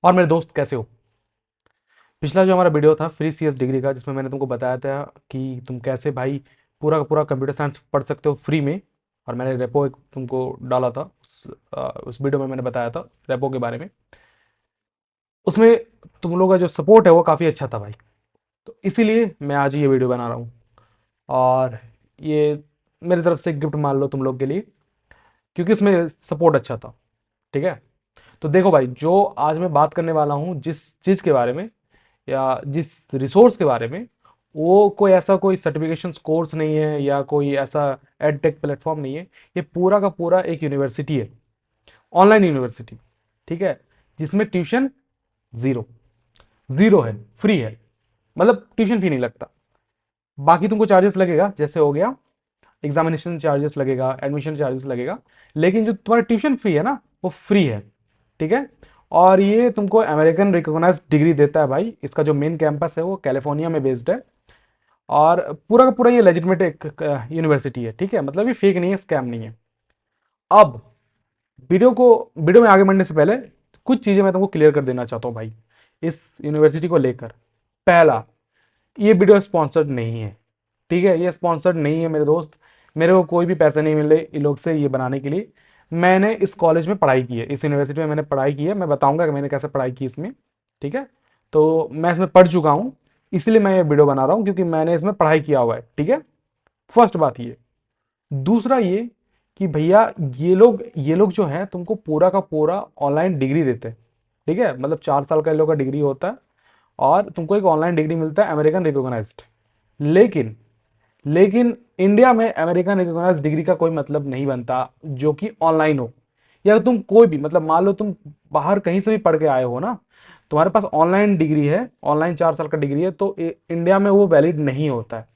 और मेरे दोस्त कैसे हो। पिछला जो हमारा वीडियो था फ्री सीएस डिग्री का, जिसमें मैंने तुमको बताया था कि तुम कैसे भाई पूरा का पूरा कंप्यूटर साइंस पढ़ सकते हो फ्री में। और मैंने रेपो एक तुमको डाला था उस वीडियो में मैंने बताया था रेपो के बारे में। उसमें तुम लोगों का जो सपोर्ट है वो काफ़ी अच्छा था भाई। तो इसीलिए मैं आज ये वीडियो बना रहा हूँ। और ये मेरी तरफ से गिफ्ट मान लो तुम लोग के लिए, क्योंकि उसमें सपोर्ट अच्छा था। ठीक है। तो देखो भाई, जो आज मैं बात करने वाला हूँ जिस चीज़ के बारे में या जिस रिसोर्स के बारे में, वो कोई ऐसा कोई सर्टिफिकेशन कोर्स नहीं है या कोई ऐसा एडटेक प्लेटफॉर्म नहीं है। ये पूरा का पूरा एक यूनिवर्सिटी है, ऑनलाइन यूनिवर्सिटी। ठीक है। जिसमें ट्यूशन जीरो, जीरो है, फ्री है। मतलब ट्यूशन फी नहीं लगता। बाकी तुमको चार्जेस लगेगा, जैसे हो गया एग्जामिनेशन चार्जेस लगेगा, एडमिशन चार्जेस लगेगा। लेकिन जो तुम्हारा ट्यूशन फी है ना, वो फ्री है। ठीक है। और ये तुमको अमेरिकन रिकॉग्नाइज डिग्री देता है भाई। इसका जो मेन कैंपस है वो कैलिफोर्निया में बेस्ड है। और पूरा का पूरा ये लेजिटमेट एक यूनिवर्सिटी है। ठीक है। मतलब ये फेक नहीं है, स्कैम नहीं है। अब वीडियो में आगे बढ़ने से पहले कुछ चीजें मैं तुमको क्लियर कर देना चाहता हूँ भाई, इस यूनिवर्सिटी को लेकर। पहला, ये वीडियो स्पॉन्सर्ड नहीं है। ठीक है। ये स्पॉन्सर्ड नहीं है मेरे दोस्त। मेरे को कोई भी पैसे नहीं मिले इन लोग से ये बनाने के लिए। मैंने इस कॉलेज में पढ़ाई की है, इस यूनिवर्सिटी में मैंने पढ़ाई की है। मैं बताऊंगा कि मैंने कैसे पढ़ाई की इसमें। ठीक है। तो मैं इसमें पढ़ चुका हूँ, इसलिए मैं ये वीडियो बना रहा हूँ, क्योंकि मैंने इसमें पढ़ाई किया हुआ है। ठीक है। फर्स्ट बात ये। दूसरा ये कि भैया, ये लोग जो है तुमको पूरा का पूरा ऑनलाइन डिग्री देते हैं। ठीक है। मतलब 4 साल का इन लोग का डिग्री होता है, और तुमको एक ऑनलाइन डिग्री मिलता है अमेरिकन रिकॉग्नाइज्ड। लेकिन लेकिन इंडिया में अमेरिकन रिकॉग्नाइज्ड डिग्री का कोई मतलब नहीं बनता जो कि ऑनलाइन हो। या तुम कोई भी, मतलब मान लो तुम बाहर कहीं से भी पढ़ के आए हो ना, तुम्हारे पास ऑनलाइन डिग्री है, ऑनलाइन 4 साल का डिग्री है, तो इंडिया में वो वैलिड नहीं होता है।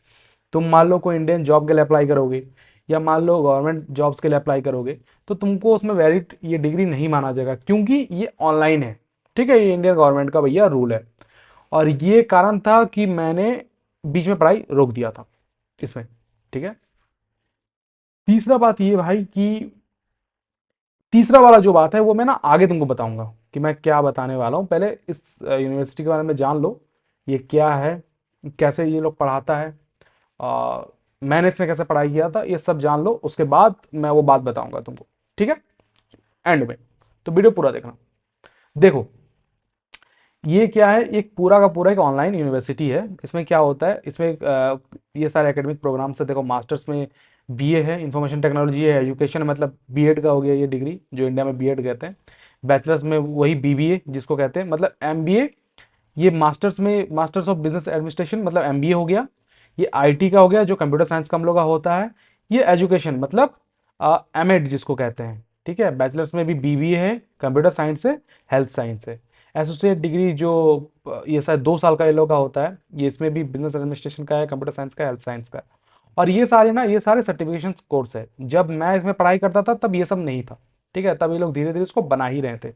तुम मान लो कोई इंडियन जॉब के लिए अप्लाई करोगे, या मान लो गवर्नमेंट जॉब्स के लिए अप्लाई करोगे, तो तुमको उसमें वैलिड ये डिग्री नहीं माना जाएगा, क्योंकि ये ऑनलाइन है। ठीक है। ये इंडियन गवर्नमेंट का भैया रूल है। और ये कारण था कि मैंने बीच में पढ़ाई रोक दिया था इसमें। ठीक है। तीसरा बात ये भाई कि तीसरा वाला जो बात है वो मैं ना आगे तुमको बताऊंगा कि मैं क्या बताने वाला हूँ। पहले इस यूनिवर्सिटी के बारे में जान लो, ये क्या है, कैसे ये लोग पढ़ाता है, आ, मैंने इसमें कैसे पढ़ाई किया था, ये सब जान लो। उसके बाद मैं वो बात बताऊंगा तुमको। ठीक है। एंड में। तो वीडियो पूरा देखना। देखो, ये क्या है, एक पूरा का पूरा एक ऑनलाइन यूनिवर्सिटी है। इसमें क्या होता है, इसमें ये सारे एकेडमिक प्रोग्राम्स है। देखो, मास्टर्स में बीए है, इंफॉर्मेशन टेक्नोलॉजी है, एजुकेशन मतलब बीएड का हो गया ये डिग्री, जो इंडिया में बीएड कहते हैं। बैचलर्स में वही बीबीए जिसको कहते हैं, मतलब एमबीए। ये मास्टर्स में मास्टर्स ऑफ बिजनेस एडमिनिस्ट्रेशन मतलब एमबीए हो गया। ये आईटी का हो गया, जो कंप्यूटर साइंस का हम लोग का होता है। ये एजुकेशन मतलब एमएड जिसको कहते हैं। ठीक है। बैचलर्स में भी बीबीए है, कंप्यूटर साइंस है, हेल्थ साइंस है। एसोसिएट डिग्री जो ये शायद 2 साल का ये लोग का होता है, ये इसमें भी बिजनेस एडमिनिस्ट्रेशन का है, कंप्यूटर साइंस का है, हेल्थ साइंस का है। और ये सारे ना, ये सारे सर्टिफिकेशन कोर्स है। जब मैं इसमें पढ़ाई करता था तब ये सब नहीं था। ठीक है। तब ये लोग धीरे धीरे इसको बना ही रहे थे।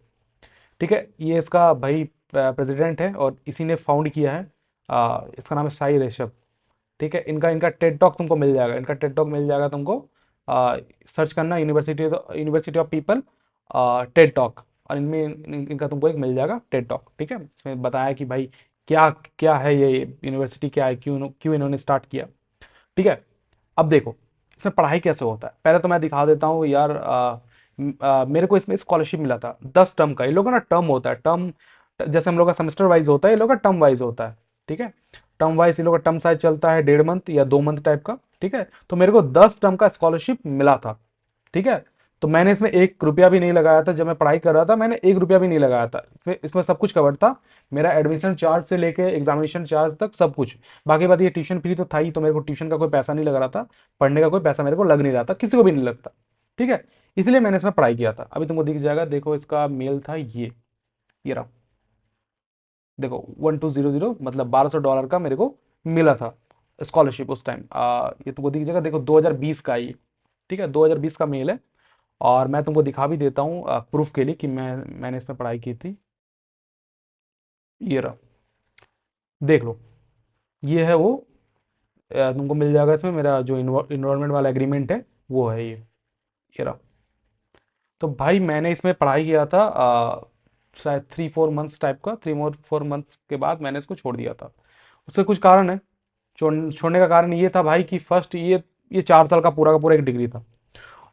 ठीक है। ये इसका भाई प्रेसिडेंट है, और इसी ने फाउंड किया है। इसका नाम है साई ऋषभ। ठीक है। इनका इनका टेड टॉक तुमको मिल जाएगा, इनका टेड टॉक मिल जाएगा तुमको। सर्च करना university university of people Ted talk, और इनमें इनका तुमको एक मिल जाएगा टेड टॉक। ठीक है। इसमें बताया कि भाई क्या क्या है ये यूनिवर्सिटी, क्या है, क्यों क्यों इन्होंने स्टार्ट किया। ठीक है। अब देखो, इसमें पढ़ाई कैसे होता है, पहले तो मैं दिखा देता हूँ यार। मेरे को इसमें स्कॉलरशिप मिला था 10 टर्म का। इन लोगों का ना टर्म होता है, टर्म जैसे हम लोग का सेमेस्टर वाइज होता है, इन लोग का टर्म वाइज होता है। ठीक है। टर्म वाइज इन लोग का टर्म साइज चलता है 1.5 मंथ या 2 मंथ टाइप का। ठीक है। तो मेरे को 10 टर्म का स्कॉलरशिप मिला था। ठीक है। तो मैंने इसमें 1 रुपया भी नहीं लगाया था। जब मैं पढ़ाई कर रहा था मैंने 1 रुपया भी नहीं लगाया था। इसमें सब कुछ कवर था, मेरा एडमिशन चार्ज से लेके एग्जामिनेशन चार्ज तक सब कुछ। बाकी बात ये ट्यूशन फी तो था ही, तो मेरे को ट्यूशन का कोई पैसा नहीं लग रहा था, पढ़ने का कोई पैसा मेरे को लग नहीं रहा था, किसी को भी नहीं लगता। ठीक है। इसलिए मैंने इसमें पढ़ाई किया था। अभी तुमको दिख जाएगा, देखो इसका मेल था ये रहा। देखो 1200 मतलब $1200 का मेरे को मिला था स्कॉलरशिप उस टाइम। ये तुमको दिख जाएगा, देखो 2020 का है ये। ठीक है। 2020 का मेल है। और मैं तुमको दिखा भी देता हूँ प्रूफ के लिए कि मैंने इसमें पढ़ाई की थी। ये रहा, देख लो। ये है वो, तुमको मिल जाएगा इसमें मेरा जो इन्वॉल्वमेंट वाला एग्रीमेंट है, वो है ये रहा। तो भाई मैंने इसमें पढ़ाई किया था शायद 3-4 मंथ्स टाइप का, 3 और 4 मंथ्स के बाद मैंने इसको छोड़ दिया था। उसके कुछ कारण है। छोड़ने का कारण ये था भाई कि फर्स्ट ये 4 साल का पूरा एक डिग्री था।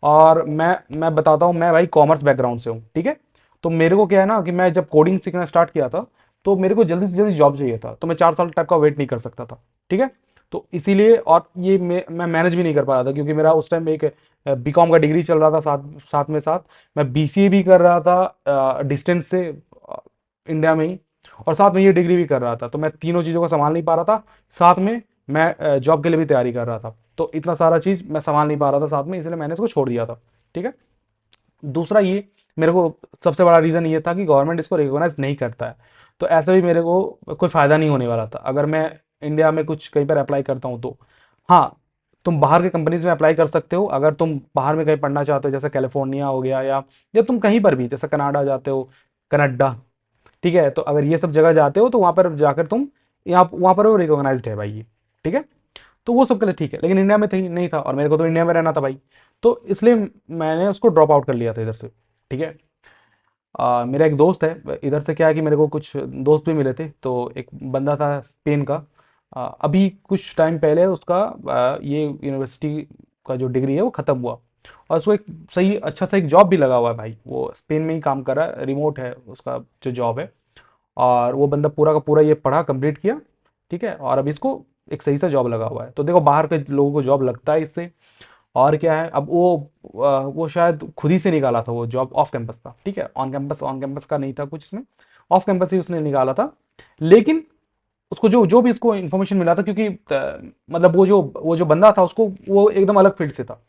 और मैं बताता हूँ, मैं भाई कॉमर्स बैकग्राउंड से हूँ, ठीक है। तो मेरे को क्या है ना कि मैं जब कोडिंग सीखना स्टार्ट किया था, तो मेरे को जल्दी से जल्दी जॉब चाहिए था, तो मैं 4 साल टाइप का वेट नहीं कर सकता था, ठीक है। तो इसीलिए, और ये मैं मैनेज भी नहीं कर पा रहा था, क्योंकि मेरा उस टाइम एक बीकॉम का डिग्री चल रहा था, साथ साथ में साथ मैं बीसीए भी कर रहा था डिस्टेंस से, इंडिया में ही, और साथ में ये डिग्री भी कर रहा था। तो मैं तीनों चीज़ों को संभाल नहीं पा रहा था। साथ में मैं जॉब के लिए भी तैयारी कर रहा था, तो इतना सारा चीज़ मैं संभाल नहीं पा रहा था साथ में, इसलिए मैंने इसको छोड़ दिया था, ठीक है। दूसरा ये, मेरे को सबसे बड़ा रीज़न ये था कि गवर्नमेंट इसको रिकॉग्नाइज नहीं करता है। तो ऐसे भी मेरे को कोई फ़ायदा नहीं होने वाला था अगर मैं इंडिया में कुछ कहीं पर अप्लाई करता हूँ तो। हाँ, तुम बाहर के कंपनीज में अप्लाई कर सकते हो अगर तुम बाहर में कहीं पढ़ना चाहते हो, जैसे कैलिफोर्निया हो गया, या तुम कहीं पर भी, जैसे कनाडा जाते हो, कनाडा, ठीक है। तो अगर ये सब जगह जाते हो तो वहाँ पर जाकर तुम, यहाँ वहाँ पर वो रिकॉग्नाइज्ड है भाई ये, ठीक है। तो वो सब के लिए ठीक है, लेकिन इंडिया में नहीं था, और मेरे को तो इंडिया में रहना था भाई। तो इसलिए मैंने उसको ड्रॉप आउट कर लिया था इधर से, ठीक है। मेरा एक दोस्त है इधर से, क्या है कि मेरे को कुछ दोस्त भी मिले थे, तो एक बंदा था स्पेन का। अभी कुछ टाइम पहले उसका ये यूनिवर्सिटी का जो डिग्री है वो ख़त्म हुआ, और उसको एक सही अच्छा सा एक जॉब भी लगा हुआ है भाई, वो स्पेन में ही काम कर रहा है, रिमोट है उसका जो जॉब है। और वो बंदा पूरा का पूरा ये पढ़ा, कंप्लीट किया, ठीक है, और अभी इसको एक सही सा जॉब लगा हुआ है। तो देखो, बाहर के लोगों को जॉब लगता है इससे। और क्या है, अब वो शायद खुद ही से निकाला था वो जॉब, ऑफ कैंपस था, ठीक है। ऑन कैंपस का नहीं था कुछ इसमें, ऑफ कैंपस ही उसने निकाला था। लेकिन उसको जो जो भी इसको इन्फॉर्मेशन मिला था, क्योंकि मतलब वो जो बंदा था, उसको वो एकदम अलग फील्ड से था,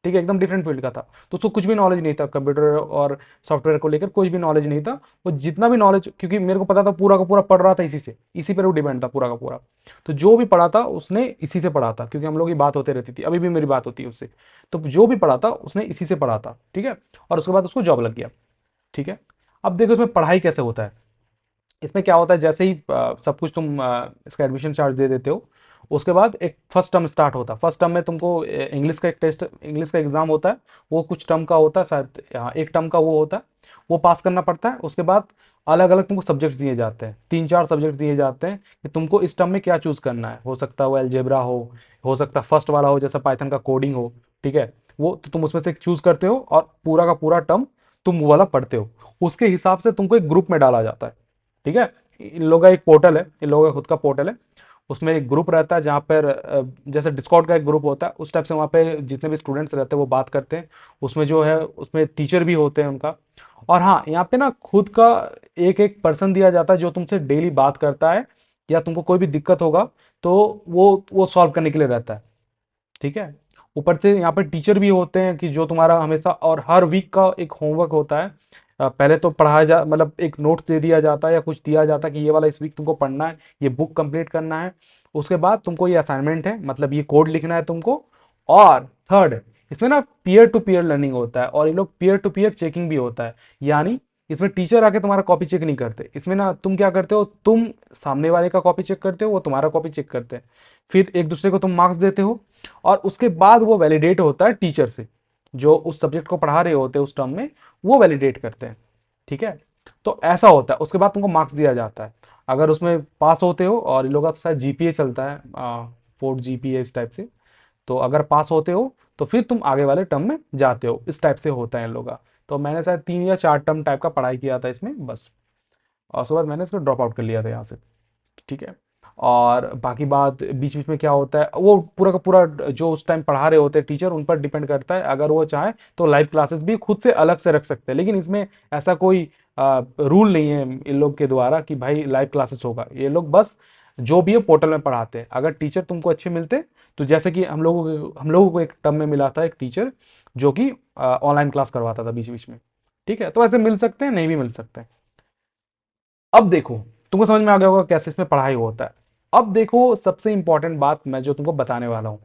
ठीक है, एकदम डिफरेंट फील्ड का था। तो उसको कुछ भी नॉलेज नहीं था कंप्यूटर और सॉफ्टवेयर को लेकर, कुछ भी नॉलेज नहीं था। वो जितना भी नॉलेज, क्योंकि मेरे को पता था, पूरा का पूरा पढ़ रहा था इसी पर वो डिपेंड था पूरा का पूरा। तो जो भी पढ़ा था उसने इसी से पढ़ा था, क्योंकि हम लोग की बात होते रहती थी, अभी भी मेरी बात होती है उससे। तो जो भी पढ़ा था उसने इसी से पढ़ा था, ठीक है। और उसके बाद उसको जॉब लग गया, ठीक है। अब देखो इसमें पढ़ाई कैसे होता है। इसमें क्या होता है, जैसे ही सब कुछ तुम इसका एडमिशन चार्ज दे देते हो, उसके बाद एक फर्स्ट टर्म स्टार्ट होता है। फर्स्ट टर्म में तुमको इंग्लिश का एक टेस्ट, इंग्लिश का एग्जाम होता है। वो कुछ टर्म का होता है, शायद यहाँ एक टर्म का वो होता है, वो पास करना पड़ता है। उसके बाद अलग अलग तुमको सब्जेक्ट्स दिए जाते हैं, 3-4 सब्जेक्ट दिए जाते हैं कि तुमको इस टर्म में क्या चूज करना है। हो सकता है वो अलजेब्रा हो सकता है फर्स्ट वाला हो, जैसा पाइथन का कोडिंग हो, ठीक है। वो तो तुम उसमें से एक चूज करते हो, और पूरा का पूरा टर्म तुम वो वाला पढ़ते हो। उसके हिसाब से तुमको एक ग्रुप में डाला जाता है, ठीक है। इन लोगों का एक पोर्टल है, इन लोगों का खुद का पोर्टल है। उसमें एक ग्रुप रहता है, जहाँ पर जैसे डिस्कॉर्ड का एक ग्रुप होता है, उस टाइप से वहाँ पे जितने भी स्टूडेंट्स रहते हैं वो बात करते हैं। उसमें जो है, उसमें टीचर भी होते हैं उनका। और हाँ, यहाँ पे ना खुद का एक एक पर्सन दिया जाता है, जो तुमसे डेली बात करता है, या तुमको कोई भी दिक्कत होगा तो वो सॉल्व करने के लिए रहता है, ठीक है। ऊपर से यहाँ पे टीचर भी होते हैं कि जो तुम्हारा हमेशा, और हर वीक का एक होमवर्क होता है। पहले तो पढ़ाया जा, मतलब एक नोट्स दे दिया जाता है या कुछ दिया जाता है कि ये वाला इस वीक तुमको पढ़ना है, ये बुक कंप्लीट करना है। उसके बाद तुमको ये असाइनमेंट है, मतलब ये कोड लिखना है तुमको। और थर्ड, इसमें ना पीयर टू पीयर लर्निंग होता है, और ये लोग पीयर टू पीयर चेकिंग भी होता है। यानी इसमें टीचर आके तुम्हारा कॉपी चेक नहीं करते, इसमें ना तुम क्या करते हो, तुम सामने वाले का कॉपी चेक करते हो, वो तुम्हारा कॉपी चेक करते हैं। फिर एक दूसरे को तुम मार्क्स देते हो, और उसके बाद वो वैलिडेट होता है टीचर से, जो उस सब्जेक्ट को पढ़ा रहे होते हैं उस टर्म में, वो वैलिडेट करते हैं, ठीक है। तो ऐसा होता है, उसके बाद तुमको मार्क्स दिया जाता है। अगर उसमें पास होते हो, और इन लोगों का शायद जीपीए चलता है, 4 GPA इस टाइप से। तो अगर पास होते हो तो फिर तुम आगे वाले टर्म में जाते हो, इस टाइप से होता है इन लोगों का। तो मैंने शायद 3 या 4 टर्म टाइप का पढ़ाई किया था इसमें बस, और उसके बाद मैंने इसको ड्रॉप आउट कर लिया था यहाँ से, ठीक है। और बाकी बात बीच बीच में क्या होता है, वो पूरा का पूरा जो उस टाइम पढ़ा रहे होते हैं टीचर, उन पर डिपेंड करता है। अगर वो चाहे तो लाइव क्लासेस भी खुद से अलग से रख सकते हैं, लेकिन इसमें ऐसा कोई रूल नहीं है इन लोग के द्वारा कि भाई लाइव क्लासेस होगा। ये लोग बस जो भी है पोर्टल में पढ़ाते हैं। अगर टीचर तुमको अच्छे मिलते, तो जैसे कि हम लोगों को एक टर्म में मिला था एक टीचर, जो कि ऑनलाइन क्लास करवाता था बीच बीच में, ठीक है। तो ऐसे मिल सकते हैं, नहीं भी मिल सकते हैं। अब देखो, तुमको समझ में आ गया होगा कैसे इसमें पढ़ाई होता है। अब देखो, सबसे इंपॉर्टेंट बात मैं जो तुमको बताने वाला हूं,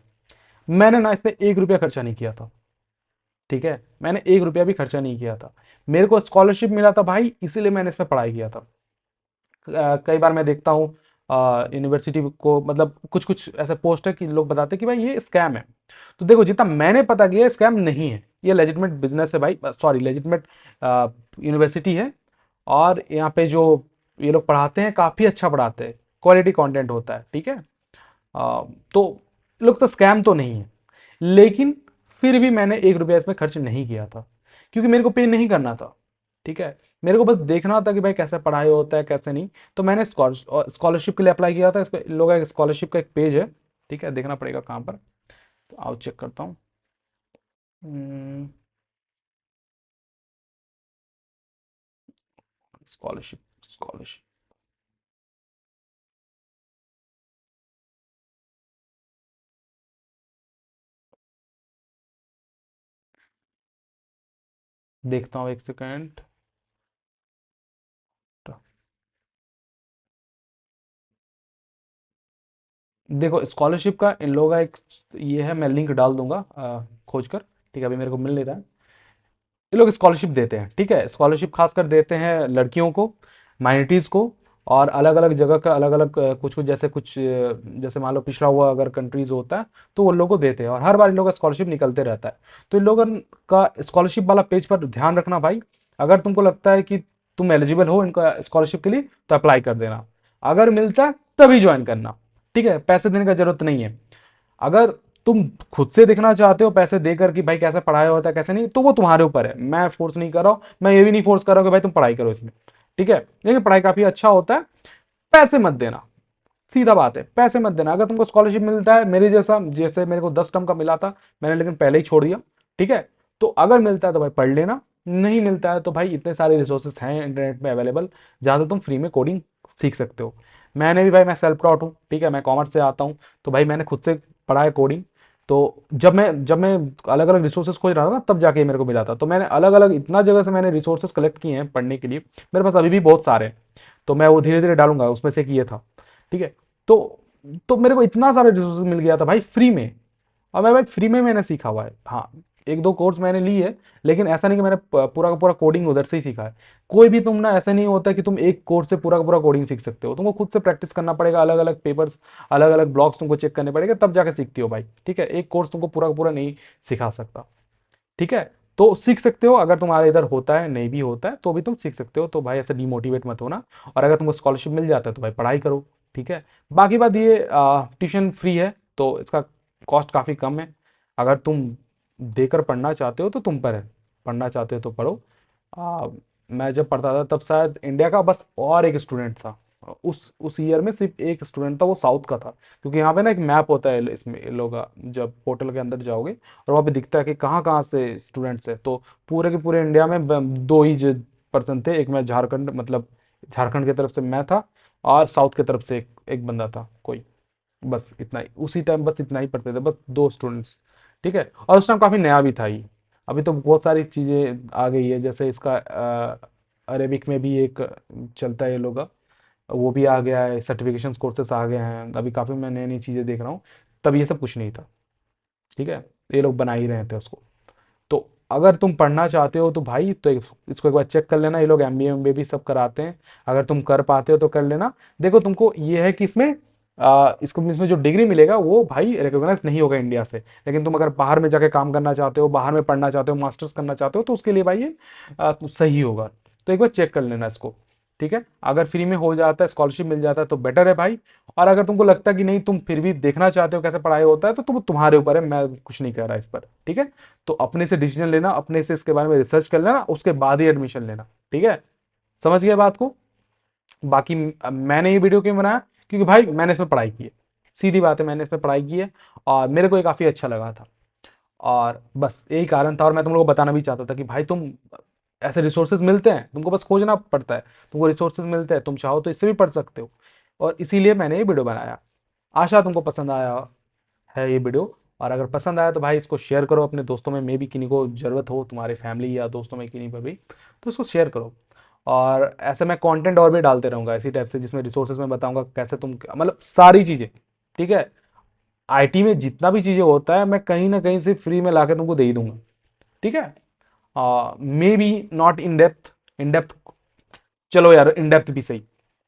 मैंने ना इसमें 1 रुपया खर्चा नहीं किया था, ठीक है। मैंने 1 रुपया भी खर्चा नहीं किया था। मेरे को स्कॉलरशिप मिला था भाई, इसीलिए मैंने इसमें पढ़ाई किया था। कई बार मैं देखता हूँ यूनिवर्सिटी को, मतलब कुछ कुछ ऐसे पोस्ट है कि लोग बताते हैं कि भाई ये स्कैम है। तो देखो, जितना मैंने पता किया, स्कैम नहीं है, ये लेजिटमेट बिजनेस है भाई, सॉरी लेजिटमेट यूनिवर्सिटी है। और यहाँ पे जो ये लोग पढ़ाते हैं काफ़ी अच्छा पढ़ाते हैं, क्वालिटी कंटेंट होता है, ठीक है। तो लोग तो स्कैम तो नहीं है, लेकिन फिर भी मैंने 1 रुपया इसमें खर्च नहीं किया था, क्योंकि मेरे को पे नहीं करना था, ठीक है। मेरे को बस देखना था कि भाई कैसे पढ़ाई होता है कैसे नहीं। तो मैंने स्कॉलरशिप के लिए अप्लाई किया था। इसको इन लोगों का स्कॉलरशिप का एक पेज है, ठीक है, देखना पड़ेगा कहाँ पर। तो आओ चेक करता हूँ। स्कॉलरशिप, स्कॉलरशिप देखता हूँ, 1 सेकेंड। देखो स्कॉलरशिप का इन लोगों का एक ये है, मैं लिंक डाल दूंगा खोज कर, ठीक है, अभी मेरे को मिल नहीं रहा है। ये लोग स्कॉलरशिप देते हैं, ठीक है, स्कॉलरशिप खासकर देते हैं लड़कियों को, माइनॉरिटीज़ को, और अलग अलग जगह का अलग अलग कुछ कुछ जैसे कुछ जैसे मान लो पिछड़ा हुआ अगर कंट्रीज होता है तो वो लोगों को देते हैं, और हर बार इन लोगों का स्कॉलरशिप निकलते रहता है। तो इन लोगों का स्कॉलरशिप वाला पेज पर ध्यान रखना भाई। अगर तुमको लगता है कि तुम एलिजिबल हो इनका स्कॉलरशिप के लिए तो अप्लाई कर देना। अगर मिलता है तभी ज्वाइन करना, ठीक है, पैसे देने का जरूरत नहीं है। अगर तुम खुद से देखना चाहते हो पैसे देकर कि भाई कैसे पढ़ाया होता है कैसे नहीं, तो वो तुम्हारे ऊपर है, मैं फोर्स नहीं कर रहा हूं। मैं ये भी नहीं फोर्स कर रहा हूं कि भाई तुम पढ़ाई करो इसमें, ठीक है, लेकिन पढ़ाई काफी अच्छा होता है। पैसे मत देना, सीधा बात है, पैसे मत देना। अगर तुमको स्कॉलरशिप मिलता है मेरे जैसा, जैसे मेरे को 10 टर्म का मिला था, मैंने लेकिन पहले ही छोड़ दिया, ठीक है। तो अगर मिलता है तो भाई पढ़ लेना, नहीं मिलता है तो भाई इतने सारे रिसोर्सेस हैं इंटरनेट में अवेलेबल, जहां से तुम फ्री में कोडिंग सीख सकते हो। मैंने भी भाई, मैं सेल्फ टॉट हूँ, ठीक है, मैं कॉमर्स से आता हूँ, तो भाई मैंने खुद से पढ़ा है कोडिंग। तो जब मैं अलग अलग रिसोर्सेज खोज रहा था ना, तब जाके ये मेरे को मिला था। तो मैंने अलग अलग इतना जगह से मैंने रिसोर्सेज कलेक्ट किए हैं पढ़ने के लिए, मेरे पास अभी भी बहुत सारे हैं। तो मैं वो धीरे धीरे डालूंगा, उसमें से एक ये था, ठीक है। तो तो मेरे को इतना सारा रिसोर्सेज मिल गया था भाई फ्री में, और मैं भाई फ्री में मैंने सीखा हुआ है। हाँ, एक दो कोर्स मैंने ली है, लेकिन ऐसा नहीं कि मैंने पूरा का पूरा कोडिंग उधर से ही सीखा है। कोई भी तुम ना, ऐसा नहीं होता कि तुम एक कोर्स से पूरा का पूरा कोडिंग सीख सकते हो। तुमको खुद से प्रैक्टिस करना पड़ेगा, अलग अलग पेपर्स, अलग अलग ब्लॉग्स तुमको चेक करने पड़ेगा, तब जाके सीखती हो भाई, ठीक है। एक कोर्स तुमको पूरा का पूरा नहीं सिखा सकता, ठीक है। तो सीख सकते हो, अगर तुम्हारे इधर होता है, नहीं भी होता है तो भी तुम सीख सकते हो। तो भाई ऐसे डिमोटिवेट मत होना, और अगर तुमको स्कॉलरशिप मिल जाता है तो भाई पढ़ाई करो, ठीक है। बाकी बात ये, ट्यूशन फ्री है तो इसका कॉस्ट काफ़ी कम है। अगर तुम देकर पढ़ना चाहते हो तो तुम पर है, पढ़ना चाहते हो तो पढ़ो। आ, मैं जब पढ़ता था तब शायद इंडिया का बस और एक स्टूडेंट था, उस ईयर में सिर्फ एक स्टूडेंट था, वो साउथ का था। क्योंकि यहाँ पे ना एक मैप होता है इसमें इन लोगों का, जब पोर्टल के अंदर जाओगे और वहाँ पे दिखता है कि कहाँ कहाँ से स्टूडेंट्स है। तो पूरे के पूरे इंडिया में दो ही पर्सन थे, एक मैं झारखंड, मतलब झारखंड की तरफ से मैं था, और साउथ की तरफ से एक बंदा था कोई, बस इतना ही। उसी टाइम बस इतना ही पढ़ते थे, बस दो स्टूडेंट्स, ठीक है। और उस टाइम काफ़ी नया भी था ये। अभी तो बहुत सारी चीज़ें आ गई है, जैसे इसका अरेबिक में भी एक चलता है ये लोग का, वो भी आ गया है, सर्टिफिकेशन कोर्सेस आ गए हैं अभी काफ़ी, मैं नई नई चीज़ें देख रहा हूँ। तब ये सब कुछ नहीं था, ठीक है, ये लोग बना ही रहे थे उसको। तो अगर तुम पढ़ना चाहते हो तो भाई तो इसको एक बार चेक कर लेना, ये लोग एमबीए एमबीए भी सब कराते हैं। अगर तुम कर पाते हो तो कर लेना। देखो तुमको ये है कि इसमें इसको इसमें जो डिग्री मिलेगा वो भाई रिकॉग्नाइज नहीं होगा इंडिया से, लेकिन तुम अगर बाहर में जाके काम करना चाहते हो, बाहर में पढ़ना चाहते हो, मास्टर्स करना चाहते हो, तो उसके लिए भाई ये सही होगा। तो एक बार चेक कर लेना इसको, ठीक है। अगर फ्री में हो जाता है, स्कॉलरशिप मिल जाता है तो बेटर है भाई। और अगर तुमको लगता है कि नहीं, तुम फिर भी देखना चाहते हो कैसे पढ़ाई होता है, तो तुम्हारे ऊपर है, मैं कुछ नहीं कह रहा इस पर, ठीक है। तो अपने से डिसीजन लेना, अपने से इसके बारे में रिसर्च कर लेना, उसके बाद ही एडमिशन लेना, ठीक है। समझ गए बात को। बाकी मैंने ये वीडियो क्यों बनाया, क्योंकि भाई मैंने इसमें पढ़ाई की है, सीधी बात है, मैंने इसमें पढ़ाई की है, और मेरे को ये काफ़ी अच्छा लगा था, और बस यही कारण था। और मैं तुम लोगों को बताना भी चाहता था कि भाई तुम, ऐसे रिसोर्सेज मिलते हैं, तुमको बस खोजना पड़ता है, तुमको रिसोर्सेज मिलते हैं, तुम चाहो तो इससे भी पढ़ सकते हो। और इसीलिए मैंने ये वीडियो बनाया। आशा तुमको पसंद आया है ये वीडियो। और अगर पसंद आया तो भाई इसको शेयर करो अपने दोस्तों में, भी किन्हीं को ज़रूरत हो, तुम्हारे फैमिली या दोस्तों में किन्हीं पर भी, तो इसको शेयर करो। और ऐसे मैं कंटेंट और भी डालते रहूँगा इसी टाइप से, जिसमें रिसोर्सेज में बताऊंगा कैसे तुम, मतलब सारी चीज़ें, ठीक है। आईटी में जितना भी चीज़ें होता है मैं कहीं ना कहीं से फ्री में लाके तुमको दे ही दूंगा, ठीक है। May be not in depth, in depth, चलो यार इन डेप्थ भी सही,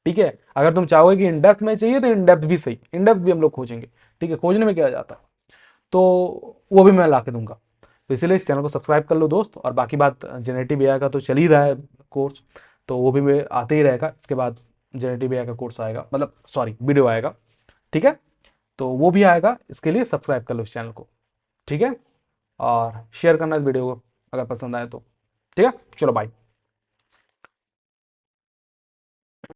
ठीक है। अगर तुम चाहोगे कि इन डेप्थ में चाहिए तो इन डेप्थ भी सही, इन डेप्थ भी हम लोग खोजेंगे, ठीक है, खोजने में क्या जाता है। तो वो भी मैं ला के दूंगा। तो इसीलिए इस चैनल को सब्सक्राइब कर लो दोस्त। और बाकी बात, जेनेटिव एआई का तो चल ही रहा है कोर्स, तो वो भी आते ही रहेगा। इसके बाद जेनेटिव एआई का कोर्स आएगा, मतलब सॉरी वीडियो आएगा, ठीक है। तो वो भी आएगा, इसके लिए सब्सक्राइब कर लो इस चैनल को, ठीक है। और शेयर करना इस वीडियो को अगर पसंद आए तो, ठीक है। चलो बाय।